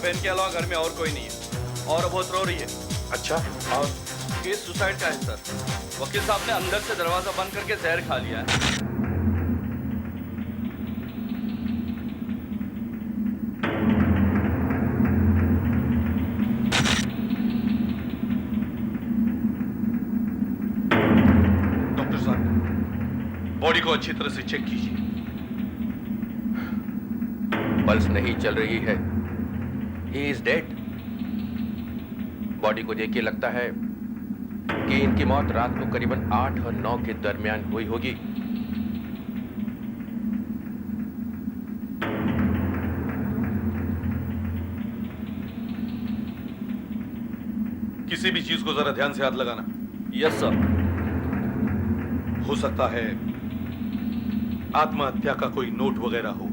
बहन के अलावा घर में और कोई नहीं है और बहुत रो रही है। अच्छा, और केस सुसाइड का है सर। वकील साहब ने अंदर से दरवाजा बंद करके जहर खा लिया है। डॉक्टर साहब, बॉडी को अच्छी तरह से चेक कीजिए। पल्स नहीं चल रही है। He is dead. बॉडी को देख के लगता है कि इनकी मौत रात को करीबन 8 और 9 के दरमियान हुई होगी। किसी भी चीज को जरा ध्यान से हाथ लगाना। Yes sir. हो सकता है आत्महत्या का कोई नोट वगैरह हो।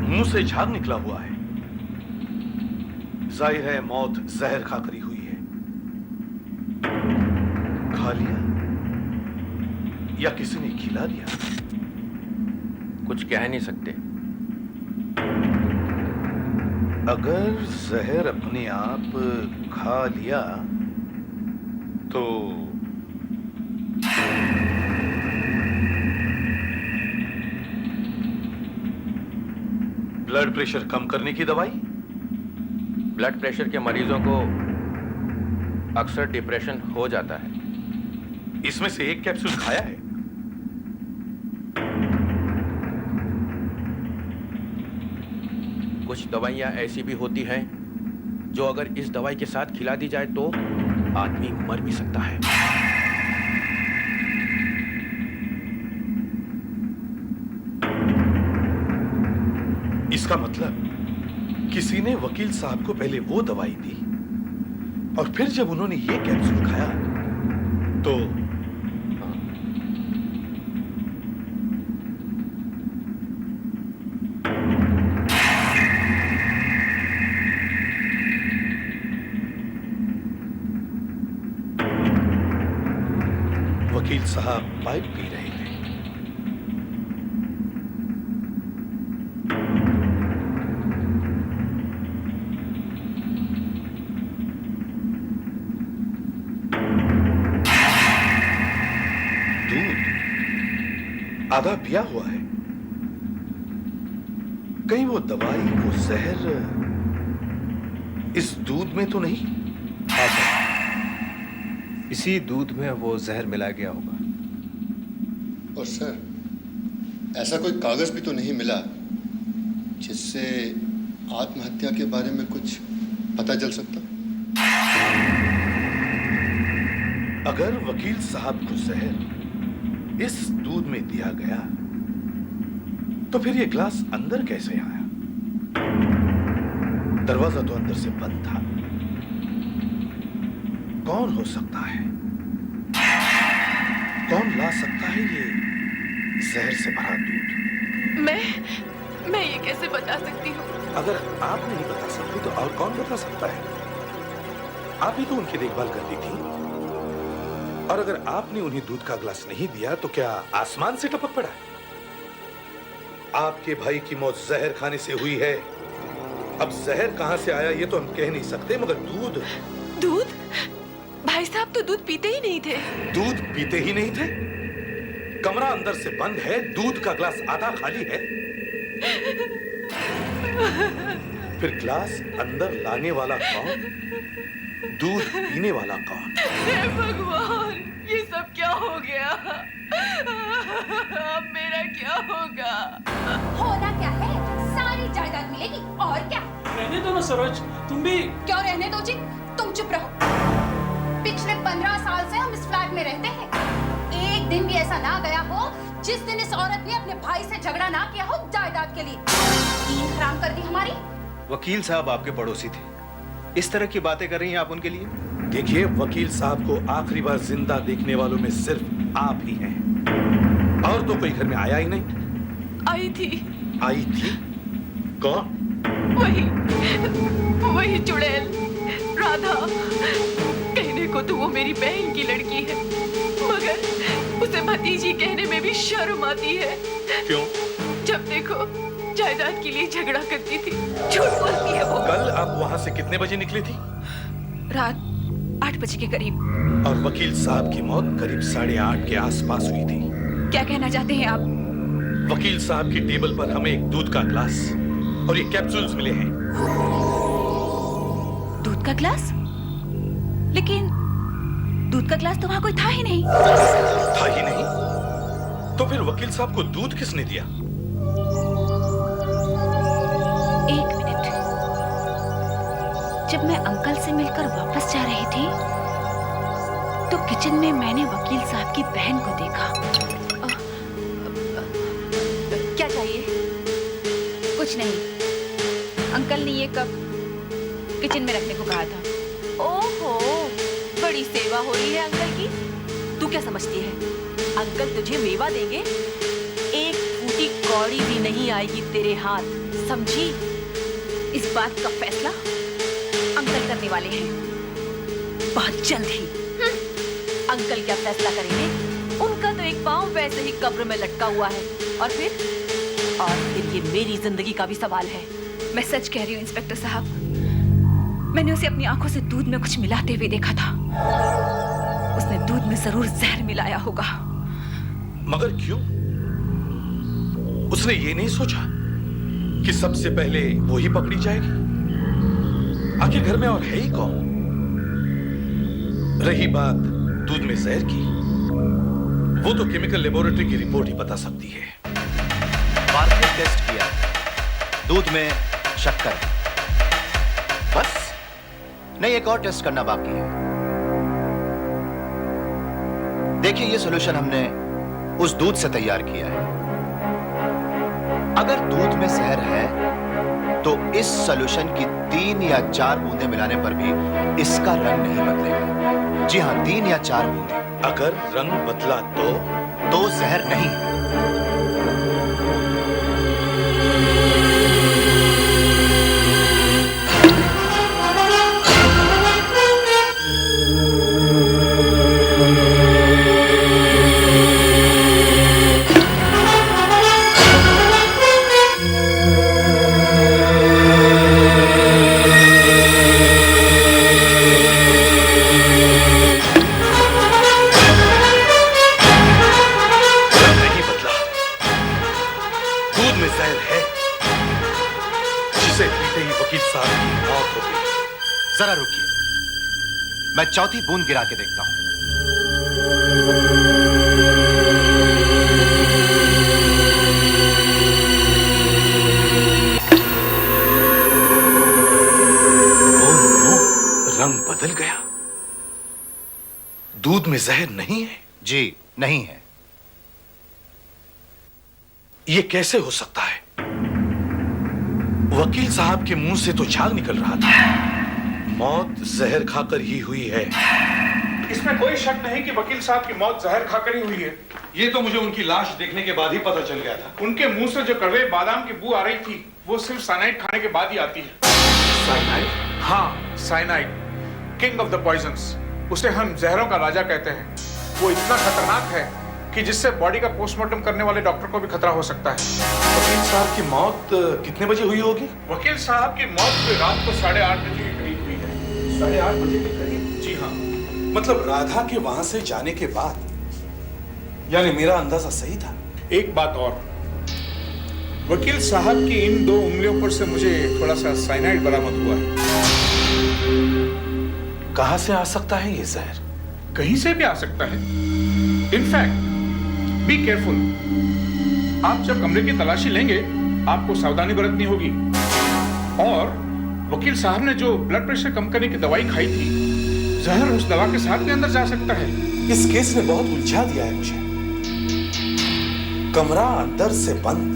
मुंह से झाग निकला हुआ है। जाहिर है मौत जहर खाकर ही हुई है। खा लिया या किसी ने खिला दिया? कुछ कह नहीं सकते। अगर जहर अपने आप खा लिया तो ब्लड प्रेशर कम करने की दवाई? ब्लड प्रेशर के मरीजों को अक्सर डिप्रेशन हो जाता है। इसमें से एक कैप्सूल खाया है? कुछ दवाइयां ऐसी भी होती हैं जो अगर इस दवाई के साथ खिला दी जाए तो आदमी मर भी सकता है। इसका मतलब किसी ने वकील साहब को पहले वो दवाई दी और फिर जब उन्होंने ये कैप्सूल खाया तो वकील साहब पाइप पी रहे थे। दूध आधा पिया हुआ है। कहीं वो दवाई, वो जहर इस दूध में तो नहीं? हाँ सर, इसी दूध में वो जहर मिला गया होगा। और सर, ऐसा कोई कागज भी तो नहीं मिला जिससे आत्महत्या के बारे में कुछ पता चल सकता? अगर वकील साहब को जहर इस दूध में दिया गया तो फिर ये ग्लास अंदर कैसे आया? दरवाजा तो अंदर से बंद था। कौन हो सकता है? कौन ला सकता है ये जहर से भरा दूध? मैं ये कैसे बता सकती हूँ? अगर आप नहीं बता सकती तो और कौन बता सकता है? आप ही तो उनकी देखभाल करती थी। और अगर आपने उन्हें दूध का गिलास नहीं दिया तो क्या आसमान से टपक पड़ा? आपके भाई की मौत जहर खाने से हुई है। अब जहर कहां से आया ये तो हम कह नहीं सकते, मगर दूध भाई साहब तो दूध पीते ही नहीं थे। दूध पीते ही नहीं थे? कमरा अंदर से बंद है, दूध का ग्लास आधा खाली है। फिर ग्लास अंदर लाने वाला कौन? दूध पीने वाला कौन? हे भगवान, ये सब क्या हो गया? अब मेरा क्या होगा? होना क्या है? सारी जायदाद मिलेगी और क्या? रहने दो ना सरोज, तुम भी। क्यों रहने दो जी? तुम चुप रहो। पिछले 15 साल से हम इस फ्लैट में रहते हैं। एक दिन भी ऐसा ना गया हो जिस दिन इस औरत ने अपने भाई से झगड़ा ना किया हो जायदाद के लिए। नींद हराम कर दी हमारी। वकील साहब आपके पड़ोसी थे, इस तरह की बातें कर रही हैं आप उनके लिए? देखिए, वकील साहब को आखिरी बार जिंदा देखने वालों में सिर्फ आप ही हैं। और तो कोई घर में आया ही नहीं। आई थी। आई थी? कौन? वही चुड़ैल राधा। कहने को तो वो मेरी बहन की लड़की है। मती जी कहने में भी शर्म आती है। क्यों? जब देखो जायदाद के लिए झगड़ा करती थी, झूठ बोलती है वो। कल आप वहां से कितने बजे निकली थी? रात 8 बजे के करीब। और वकील साहब की मौत करीब 8:30 के आसपास हुई थी। क्या कहना चाहते हैं आप? वकील साहब की टेबल पर हमें एक दूध का ग्लास और ये कैप्सूल्स मिले हैं। दूध का ग्लास? लेकिन दूध का ग्लास तो वहां कोई था ही नहीं। था ही नहीं? तो फिर वकील साहब को दूध किसने दिया? एक मिनट। जब मैं अंकल से मिलकर वापस जा रही थी तो किचन में मैंने वकील साहब की बहन को देखा। क्या चाहिए? कुछ नहीं। अंकल ने ये कप किचन में रखने को कहा था। ओहो, बड़ी सेवा हो रही है अंकल की। तू क्या समझती है अंकल तुझे मेवा देंगे? एक फूटी कौड़ी भी नहीं आएगी तेरे हाथ, समझी? इस बात का फैसला अंकल करने वाले हैं, बहुत जल्द ही। अंकल क्या फैसला करेंगे? उनका तो एक पांव वैसे ही कब्र में लटका हुआ है। और फिर ये मेरी जिंदगी का भी सवाल है। मैं सच कह रही हूँ इंस्पेक्टर साहब, मैंने उसे अपनी आंखों से दूध में कुछ मिलाते हुए देखा था। उसने दूध में जरूर जहर मिलाया होगा। मगर क्यों? उसने ये नहीं सोचा कि सबसे पहले वो ही पकड़ी जाएगी? आखिर घर में और है ही कौन? रही बात दूध में जहर की, वो तो केमिकल लेबोरेटरी की रिपोर्ट ही बता सकती है। मार्केट टेस्ट किया, दूध में शक्कर है, बस। नहीं, एक और टेस्ट करना बाकी है। देखिए, ये सॉल्यूशन हमने उस दूध से तैयार किया है। अगर दूध में जहर है तो इस सॉल्यूशन की 3 या 4 बूंदें मिलाने पर भी इसका रंग नहीं बदलेगा। जी हाँ, 3 या 4 बूंदें। अगर रंग बदला तो जहर नहीं। जरा रुकिए, मैं चौथी बूंद गिरा के देखता हूं। रंग बदल गया। दूध में जहर नहीं है। जी नहीं है। यह कैसे हो सकता है? वकील साहब के मुंह से तो झाग निकल रहा था। मौत जहर खाकर ही हुई है। इसमें कोई शक नहीं कि वकील साहब की मौत जहर खाकर ही हुई है। ये तो मुझे उनकी लाश देखने के बाद ही पता चल गया था। उनके मुंह से जो कड़वे बादाम की बू आ रही थी, वो सिर्फ साइनाइड खाने के बाद ही आती है। साइनाइड? हाँ, cyanide, king of the poisons. उसे हम जहरों का राजा कहते हैं। वो इतना खतरनाक है कि जिससे बॉडी का पोस्टमार्टम करने वाले डॉक्टर को भी खतरा हो सकता है। वकील साहब की मौत कितने बजे हुई होगी? वकील साहब की मौत रात को 8:30 बजे के करीब हुई है। 8:30 बजे के करीब? जी हाँ। मतलब राधा के वहां से जाने के बाद? यानी मेरा अंदाजा सही था। एक बात और, वकील साहब की इन 2 उंगलियों पर से मुझे थोड़ा सा साइनाइड बरामद हुआ है। कहां से आ सकता है ये जहर? कहीं से भी आ सकता है। In fact be careful. आप जब कमरे की तलाशी लेंगे, आपको सावधानी बरतनी होगी। और वकील साहब ने जो ब्लड प्रेशर कम करने की दवाई खाई थी, जहर उस दवा के साथ भी अंदर जा सकता है। इस केस ने बहुत उलझा दिया है मुझे। कमरा अंदर से बंद।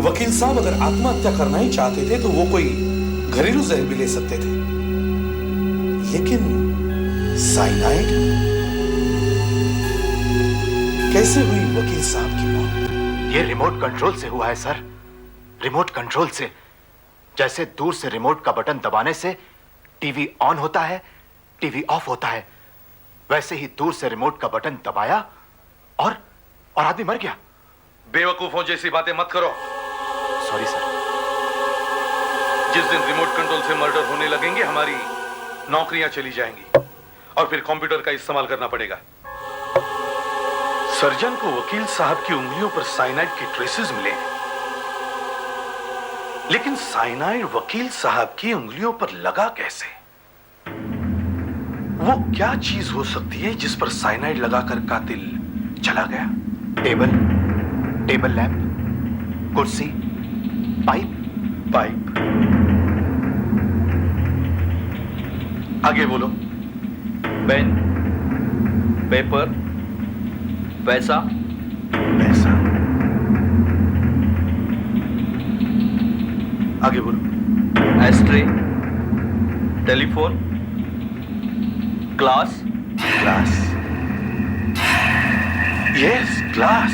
वकील साहब अगर आत्महत्या करना ही चाहते थे तो वो कोई घरेलू जहर भी ले सकते थे, लेकिन साइनाइड? कैसे हुई वकील साहब की मौत? ये रिमोट कंट्रोल से हुआ है सर, रिमोट कंट्रोल से। जैसे दूर से रिमोट का बटन दबाने से टीवी ऑन होता है, टीवी ऑफ होता है, वैसे ही दूर से रिमोट का बटन दबाया और आदमी मर गया? बेवकूफों जैसी बातें मत करो। Sorry sir. जिस दिन रिमोट कंट्रोल से मर्डर होने लगेंगे हमारी नौकरियां चली जाएंगी और फिर कंप्यूटर का इस्तेमाल करना पड़ेगा। सर्जन को वकील साहब की उंगलियों पर साइनाइड के ट्रेसेस मिले हैं, लेकिन साइनाइड वकील साहब की उंगलियों पर लगा कैसे? वो क्या चीज हो सकती है जिस पर साइनाइड लगाकर कातिल चला गया? टेबल लैंप, कुर्सी, पाइप। आगे बोलो। पेन, पेपर, पैसा। आगे बोलो। Ashtray, telephone, glass. Yes, glass.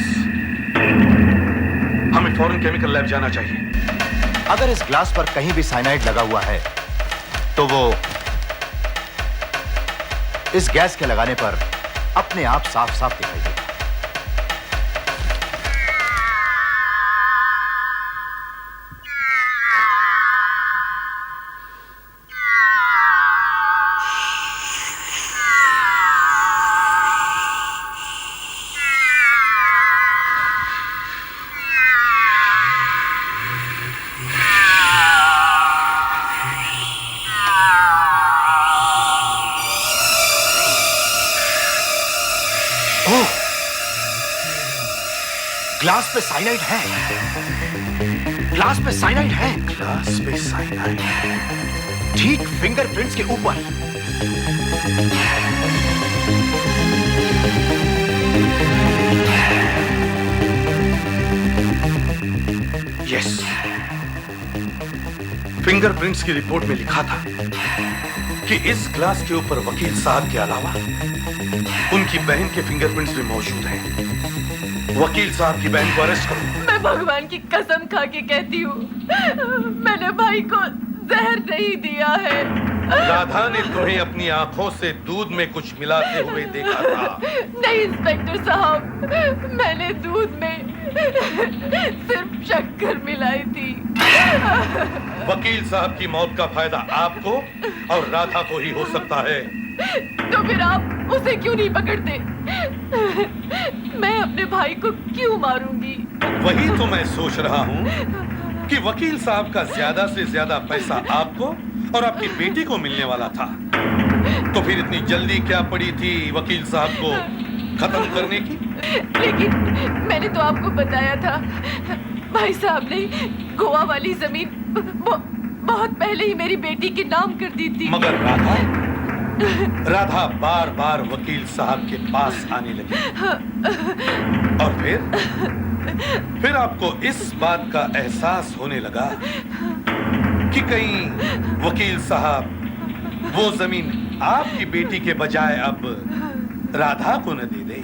हमें फौरन केमिकल लैब जाना चाहिए। अगर इस ग्लास पर कहीं भी साइनाइड लगा हुआ है तो वो इस गैस के लगाने पर अपने आप साफ साफ दिखाई देगा। ग्लास पे साइनाइड है। ग्लास पे साइनाइड है। ग्लास पे साइनाइड। ठीक फिंगरप्रिंट्स के ऊपर। यस, फिंगरप्रिंट्स की रिपोर्ट में लिखा था कि इस ग्लास के ऊपर वकील साहब के अलावा उनकी बहन के फिंगरप्रिंट्स भी मौजूद हैं। वकील साहब की बहन को अरेस्ट करो। मैं भगवान की कसम खा के कहती हूँ, मैंने भाई को जहर नहीं दिया है। राधा ने तुम्हें अपनी आंखों से दूध में कुछ मिलाते हुए देखा था। नहीं इंस्पेक्टर साहब, मैंने दूध में सिर्फ शक्कर मिलाई थी। वकील साहब की मौत का फायदा आपको और राधा को ही हो सकता है। तो फिर आप उसे क्यों नहीं पकड़ते? मैं अपने भाई को क्यों मारूंगी? वही तो मैं सोच रहा हूँ कि वकील साहब का ज्यादा से ज्यादा पैसा आपको और आपकी बेटी को मिलने वाला था, तो फिर इतनी जल्दी क्या पड़ी थी वकील साहब को खत्म करने की? लेकिन मैंने तो आपको बताया था, भाई साहब ने गोवा वाली जमीन बहुत पहले ही मेरी बेटी के नाम कर दी थी। मगर राधा बार बार वकील साहब के पास आने लगी और फिर आपको इस बात का एहसास होने लगा कि कहीं वकील साहब वो जमीन आपकी बेटी के बजाय अब राधा को न दे दे।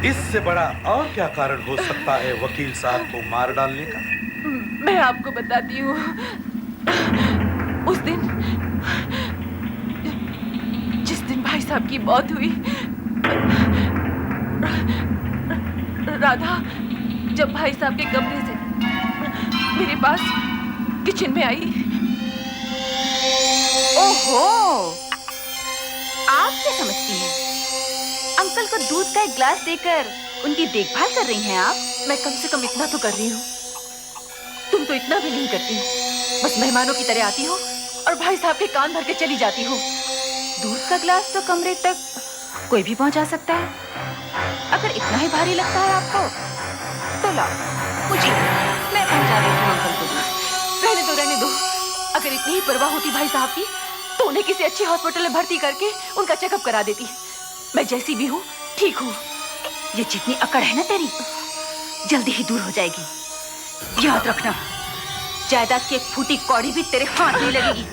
इससे बड़ा और क्या कारण हो सकता है वकील साहब को मार डालने का? मैं आपको बताती हूँ। उस दिन जिस दिन भाई साहब की मौत हुई, राधा जब भाई साहब के कमरे से मेरे पास किचन में आई। ओहो, आप क्या समझती हैं? अंकल को दूध का एक ग्लास देकर उनकी देखभाल कर रही हैं आप? मैं कम से कम इतना तो कर रही हूँ, तुम तो इतना भी नहीं करती। बस मेहमानों की तरह आती हो और भाई साहब के कान भर के चली जाती हो। दूध का ग्लास तो कमरे तक कोई भी पहुंचा सकता है। अगर इतना ही भारी लगता है आपको तो लाओ, मुझे मैं पहुंचा देती हूँ अंकल को दूध। रहने दो। अगर इतनी ही परवाह होती भाई साहब की तो उन्हें किसी अच्छे हॉस्पिटल में भर्ती करके उनका चेकअप करा देती। मैं जैसी भी हूँ ठीक हूँ। ये जितनी अकड़ है ना तेरी, जल्दी ही दूर हो जाएगी। याद रखना, जायदाद की एक फूटी कौड़ी भी तेरे हाथ नहीं लगेगी।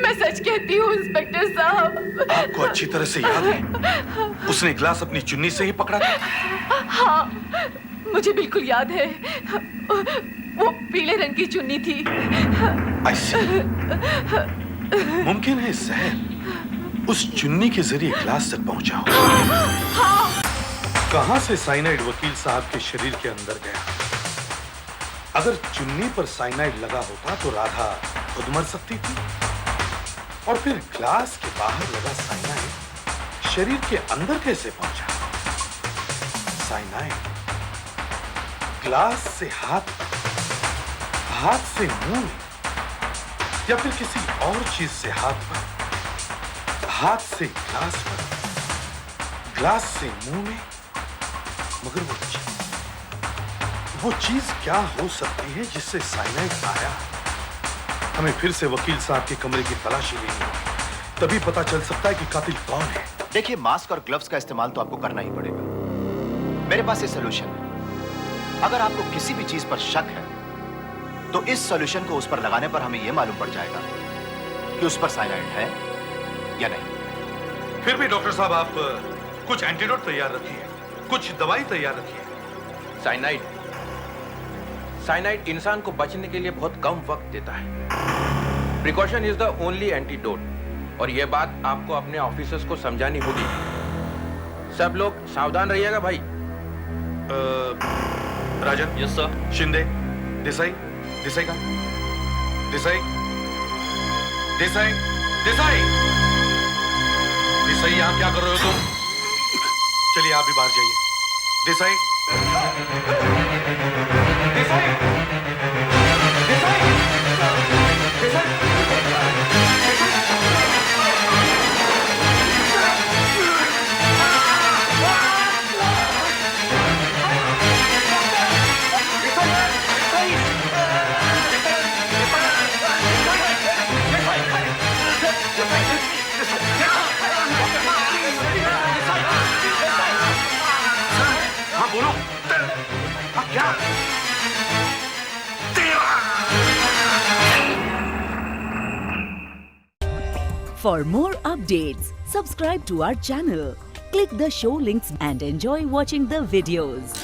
मैं सच कहती हूँ इंस्पेक्टर साहब। आपको अच्छी तरह से याद है उसने ग्लास अपनी चुन्नी से ही पकड़ा था? हाँ, मुझे बिल्कुल याद है। वो पीले रंग की चुन्नी थी। ऐसे मुमकिन है जहर? उस चुन्नी के जरिए ग्लास तक पहुंचा हो। कहां से साइनाइड वकील साहब के शरीर के अंदर गया? अगर चुन्नी पर साइनाइड लगा होता तो राधा खुद मर सकती थी, और फिर ग्लास के बाहर लगा साइनाइड शरीर के अंदर कैसे पहुंचा? साइनाइड ग्लास से हाथ से मुंह में, या फिर किसी और चीज से हाथ से ग्लास पर, ग्लास से मुंह में। मगर वो चीज क्या हो सकती है जिससे साइनाइड आया? हमें फिर से वकील साहब के कमरे की तलाशी लेनी होगी, तभी पता चल सकता है कि कातिल कौन है। देखिए, मास्क और ग्लव्स का इस्तेमाल तो आपको करना ही पड़ेगा। मेरे पास ये सॉल्यूशन है। अगर आपको किसी भी चीज पर शक है तो इस सॉल्यूशन को उस पर लगाने पर हमें यह मालूम पड़ जाएगा कि उस पर साइनाइड है या नहीं। फिर भी डॉक्टर साहब, आप कुछ एंटीडोट तैयार रखिए, कुछ दवाई तैयार रखिए। साइनाइड इंसान को बचने के लिए बहुत कम वक्त देता है। Precaution is the only antidote, और यह बात आपको अपने ऑफिसर्स को समझानी होगी। सब लोग सावधान रहिएगा भाई। राजन। Yes sir. शिंदे, देसाई का देसाई यहाँ क्या कर रहे हो तुम? चलिए आप भी बाहर जाइए। देसाई, हाँ बोलो। हाँ क्या? For more updates, subscribe to our channel, click the show links and enjoy watching the videos.